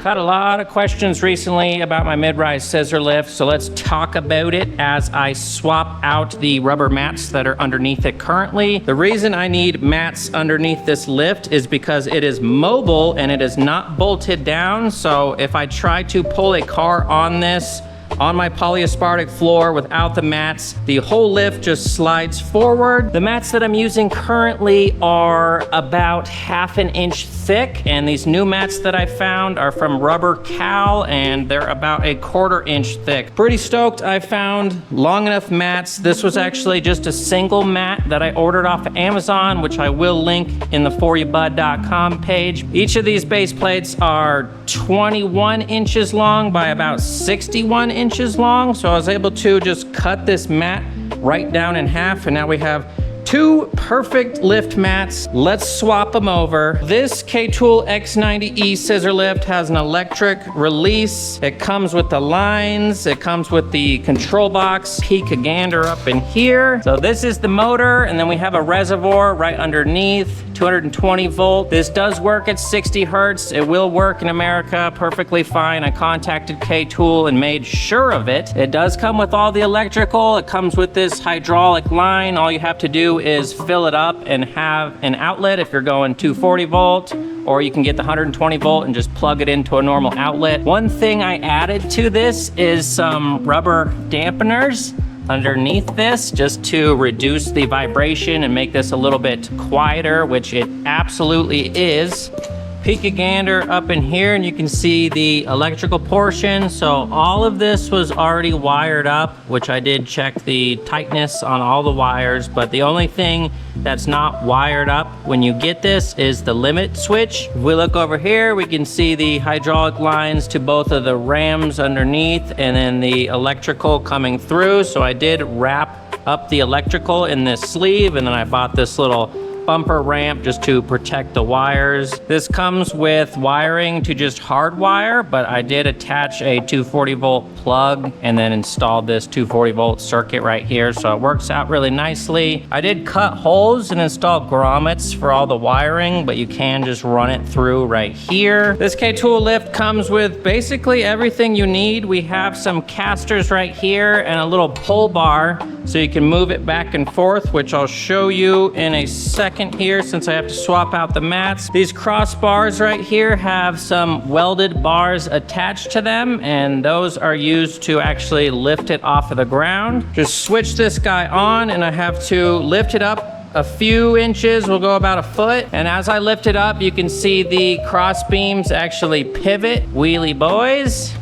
Had a lot of questions recently about my mid-rise scissor lift, so let's talk about it as I swap out the rubber mats that are underneath it currently. The reason I need mats underneath this lift is because it is mobile and it is not bolted down, so if I try to pull a car on this, on my polyaspartic floor without the mats, the whole lift just slides forward. The mats that I'm using currently are about 1/2 inch thick, and these new mats that I found are from Rubber Cal, and they're about 1/4 inch thick. Pretty stoked I found long enough mats. This was actually just a single mat that I ordered off of Amazon, which I will link in the foryoubud.com page. Each of these base plates are 21 inches long by about 61 inches long, so I was able to just cut this mat right down in half, and now we have 2 perfect lift mats. Let's swap them over. This KATOOL X90E scissor lift has an electric release. It comes with the lines, it comes with the control box, peak a gander up in here. So this is the motor, and then we have a reservoir right underneath, 220 volt. This does work at 60 hertz. It will work in America perfectly fine. I contacted KATOOL and made sure of it. It does come with all the electrical. It comes with this hydraulic line. All you have to do is fill it up and have an outlet if you're going 240 volt, or you can get the 120 volt and just plug it into a normal outlet. One thing I added to this is some rubber dampeners underneath this, just to reduce the vibration and make this a little bit quieter, which it absolutely is. Peek a gander up in here and you can see the electrical portion. So all of this was already wired up, which I did check the tightness on all the wires, but the only thing that's not wired up when you get this is the limit switch. If we look over here, we can see the hydraulic lines to both of the rams underneath and then the electrical coming through. So I did wrap up the electrical in this sleeve, and then I bought this little bumper ramp just to protect the wires. This comes with wiring to just hardwire, but I did attach a 240 volt plug and then installed this 240 volt circuit right here, so it works out really nicely. I did cut holes and install grommets for all the wiring, but you can just run it through right here. This KATOOL lift comes with basically everything you need. We have some casters right here and a little pull bar so you can move it back and forth, which I'll show you in a second here since I have to swap out the mats. These crossbars right here have some welded bars attached to them, and those are used to actually lift it off of the ground. Just switch this guy on, and I have to lift it up a few inches. We'll go about 1 foot, and as I lift it up, you can see the cross beams actually pivot. Wheelie boys.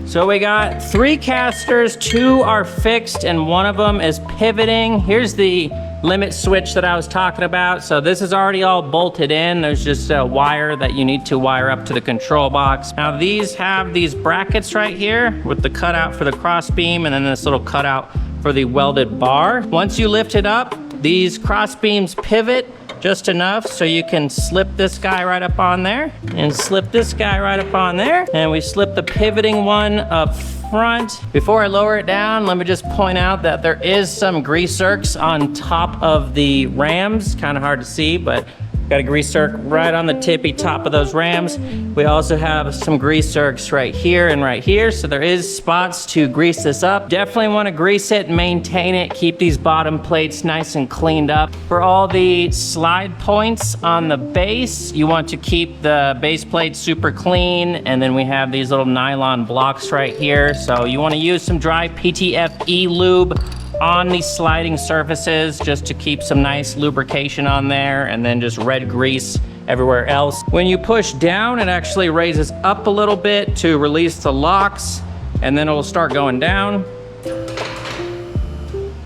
So we got 3 casters, 2 are fixed, and 1 of them is pivoting. Here's the limit switch that I was talking about. So this is already all bolted in. There's just a wire that you need to wire up to the control box. Now these have these brackets right here with the cutout for the cross beam and then this little cutout for the welded bar. Once you lift it up, these cross beams pivot just enough so you can slip this guy right up on there and slip this guy right up on there. And we slip the pivoting one up front. Before I lower it down, let me just point out that there is some grease zerks on top of the rams. Kind of hard to see, but got a grease zerk right on the tippy top of those rams. We also have some grease zerks right here and right here, so there is spots to grease this up. Definitely want to grease it, maintain it, keep these bottom plates nice and cleaned up. For all the slide points on the base, you want to keep the base plate super clean, and then we have these little nylon blocks right here. So you want to use some dry PTFE lube on these sliding surfaces just to keep some nice lubrication on there, and then just red grease everywhere else. When you push down, it actually raises up a little bit to release the locks, and then it'll start going down.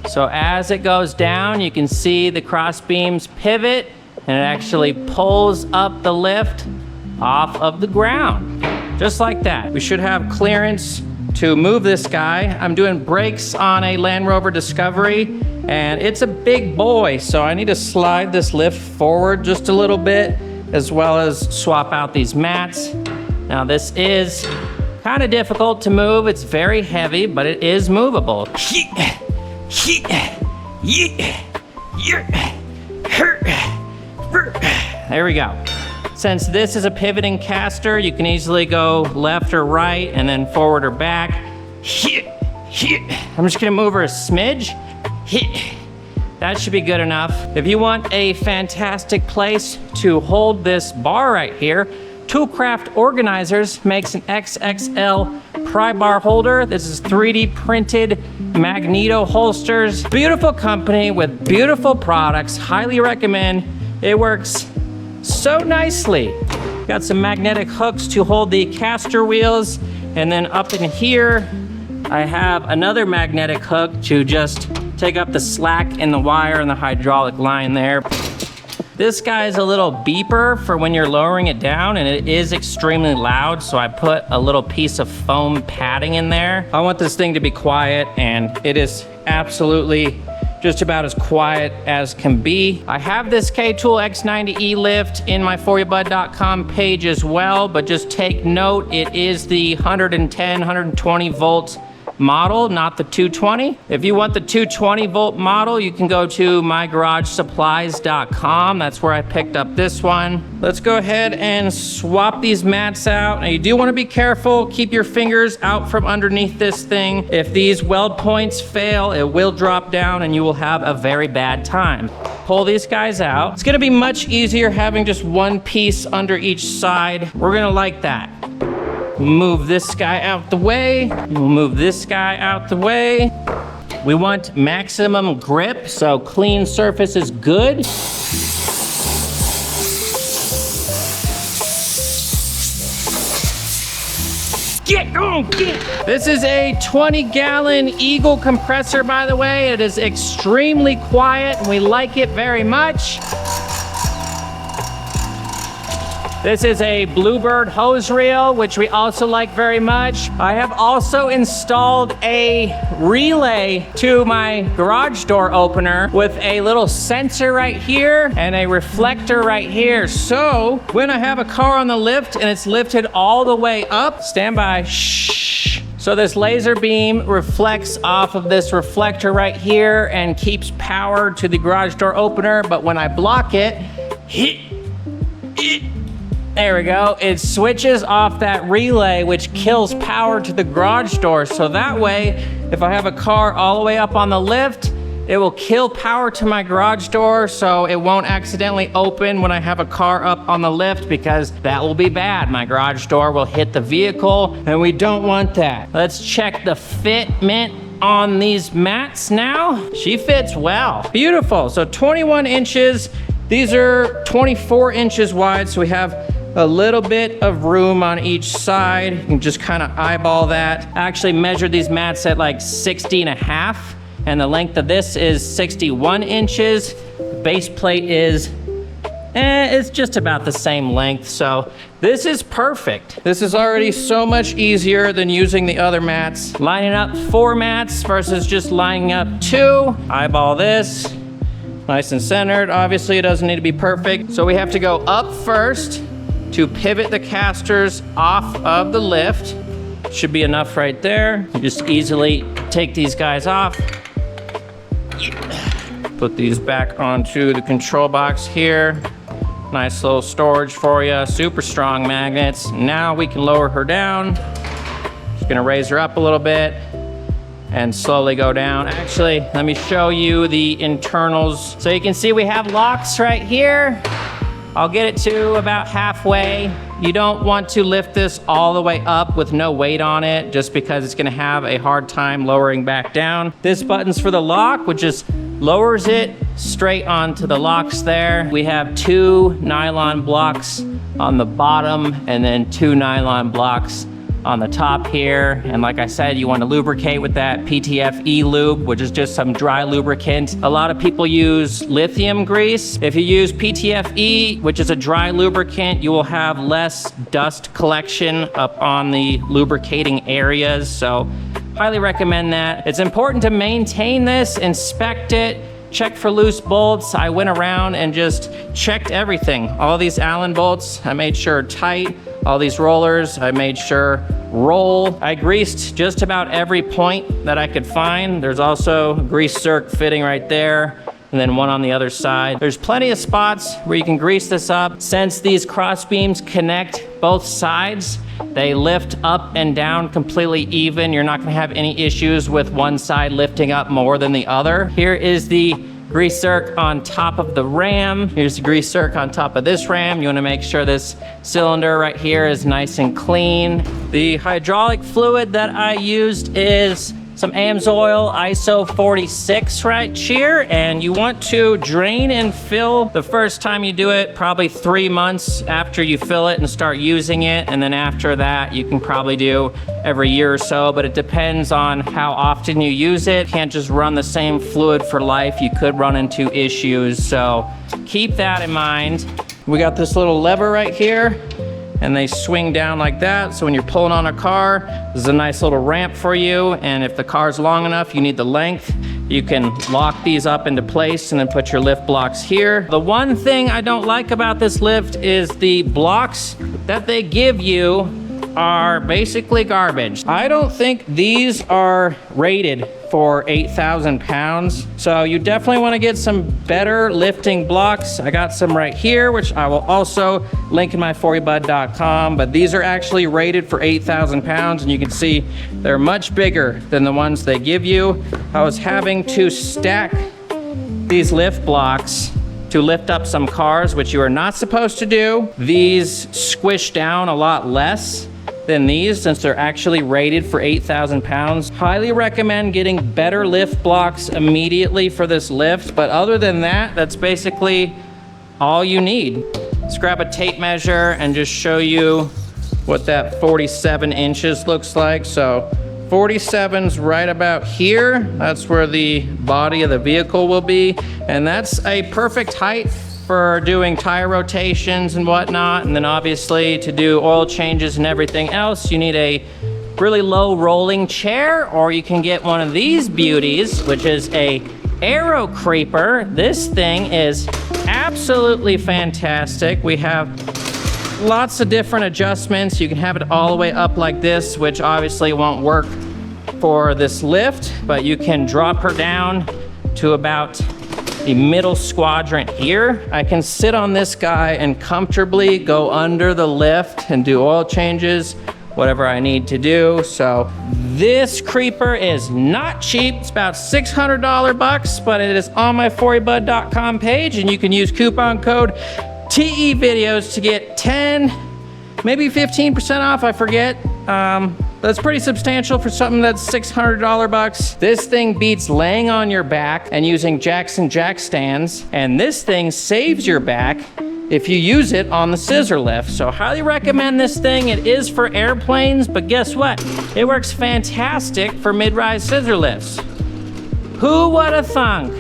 So as it goes down, you can see the cross beams pivot, and it actually pulls up the lift off of the ground, just like that. We should have clearance to move this guy. I'm doing brakes on a Land Rover Discovery, and it's a big boy, so I need to slide this lift forward just a little bit, as well as swap out these mats. Now this is kind of difficult to move. It's very heavy, but it is movable. There we go. Since this is a pivoting caster, you can easily go left or right and then forward or back. I'm just gonna move her a smidge. That should be good enough. If you want a fantastic place to hold this bar right here, Toolcraft Organizers makes an XXL pry bar holder. This is 3D printed magneto holsters. Beautiful company with beautiful products. Highly recommend. It works so nicely. Got some magnetic hooks to hold the caster wheels. And then up in here, I have another magnetic hook to just take up the slack in the wire and the hydraulic line there. This guy is a little beeper for when you're lowering it down, and it is extremely loud, so I put a little piece of foam padding in there. I want this thing to be quiet, and it is absolutely just about as quiet as can be. I have this KATOOL X90E lift in my foryoubud.com page as well, but just take note, it is the 110, 120 volt model, not the 220. If you want the 220 volt model, you can go to mygaragesupplies.com. That's where I picked up this one. Let's go ahead and swap these mats out. Now you do want to be careful. Keep your fingers out from underneath this thing. If these weld points fail, it will drop down and you will have a very bad time. Pull these guys out. It's going to be much easier having just one piece under each side. We're going to like that. Move this guy out the way. We'll move this guy out the way. We want maximum grip, so clean surface is good. Get on, get! This is a 20-gallon Eagle compressor, by the way. It is extremely quiet, and we like it very much. This is a Bluebird hose reel, which we also like very much. I have also installed a relay to my garage door opener with a little sensor right here and a reflector right here. So when I have a car on the lift and it's lifted all the way up, stand by, shh. So this laser beam reflects off of this reflector right here and keeps power to the garage door opener. But when I block it, there we go. It switches off that relay, which kills power to the garage door. So that way, if I have a car all the way up on the lift, it will kill power to my garage door, so it won't accidentally open when I have a car up on the lift, because that will be bad. My garage door will hit the vehicle, and we don't want that. Let's check the fitment on these mats now. She fits well. Beautiful. So 21 inches. These are 24 inches wide, so we have a little bit of room on each side. You can just kind of eyeball that. I actually measured these mats at like 60.5, and the length of this is 61 inches. The base plate is, it's just about the same length, so this is perfect. This is already so much easier than using the other mats. Lining up 4 mats versus just lining up 2. Eyeball this, nice and centered. Obviously, it doesn't need to be perfect, so we have to go up first to pivot the casters off of the lift. Should be enough right there. You just easily take these guys off. Put these back onto the control box here. Nice little storage for you. Super strong magnets. Now we can lower her down. Just gonna raise her up a little bit and slowly go down. Actually, let me show you the internals. So you can see we have locks right here. I'll get it to about halfway. You don't want to lift this all the way up with no weight on it, just because it's gonna have a hard time lowering back down. This button's for the lock, which just lowers it straight onto the locks there. We have 2 nylon blocks on the bottom and then 2 nylon blocks on the top here. And like I said, you want to lubricate with that PTFE lube, which is just some dry lubricant. A lot of people use lithium grease. If you use PTFE, which is a dry lubricant, you will have less dust collection up on the lubricating areas. So highly recommend that. It's important to maintain this, inspect it, check for loose bolts. I went around and just checked everything. All these Allen bolts, I made sure are tight. All these rollers, I made sure roll. I greased just about every point that I could find. There's also a grease zerk fitting right there. and then one on the other side. There's plenty of spots where you can grease this up. Since these cross beams connect both sides, they lift up and down completely even. You're not gonna have any issues with one side lifting up more than the other. Here is the grease zerk on top of the ram. Here's the grease zerk on top of this ram. You wanna make sure this cylinder right here is nice and clean. The hydraulic fluid that I used is some AMSOIL ISO 46 right here, and you want to drain and fill the first time you do it, probably 3 months after you fill it and start using it, and then after that you can probably do every year or so, but it depends on how often you use it. You can't just run the same fluid for life. You could run into issues, so keep that in mind. We got this little lever right here, and they swing down like that. So when you're pulling on a car, this is a nice little ramp for you. And if the car's long enough, you need the length, you can lock these up into place and then put your lift blocks here. The one thing I don't like about this lift is the blocks that they give you are basically garbage. I don't think these are rated for 8,000 pounds. So you definitely want to get some better lifting blocks. I got some right here, which I will also link in my forybud.com, but these are actually rated for 8,000 pounds, and you can see they're much bigger than the ones they give you. I was having to stack these lift blocks to lift up some cars, which you are not supposed to do. These squish down a lot less than these since they're actually rated for 8,000 pounds. Highly recommend getting better lift blocks immediately for this lift, but other than that, that's basically all you need. Let's grab a tape measure and just show you what that 47 inches looks like. So 47's right about here. That's where the body of the vehicle will be, and that's a perfect height for doing tire rotations and whatnot. And then obviously to do oil changes and everything else, you need a really low rolling chair, or you can get one of these beauties, which is a Aerocreeper. This thing is absolutely fantastic. We have lots of different adjustments. You can have it all the way up like this, which obviously won't work for this lift, but you can drop her down to about the middle squadron here. I can sit on this guy and comfortably go under the lift and do oil changes, whatever I need to do. So this creeper is not cheap. It's about $600 bucks, but it is on my forybud.com page, and you can use coupon code TE videos to get 10, maybe 15% off, I forget. That's pretty substantial for something that's $600 bucks. This thing beats laying on your back and using Jackson jack stands, and this thing saves your back if you use it on the scissor lift. So highly recommend this thing. It is for airplanes, but guess what? It works fantastic for mid-rise scissor lifts. Who would have thunk?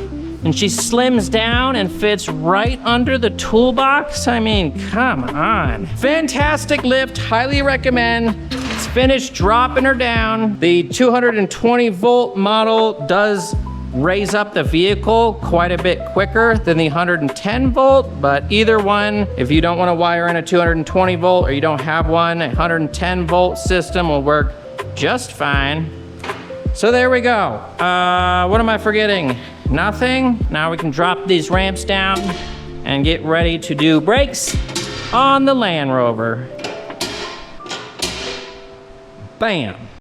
And she slims down and fits right under the toolbox. I mean, come on. Fantastic lift, highly recommend. It's finished dropping her down. The 220 volt model does raise up the vehicle quite a bit quicker than the 110 volt, but either one, if you don't want to wire in a 220 volt or you don't have one, a 110 volt system will work just fine. So there we go. What am I forgetting? Nothing. Now we can drop these ramps down and get ready to do brakes on the Land Rover. Bam.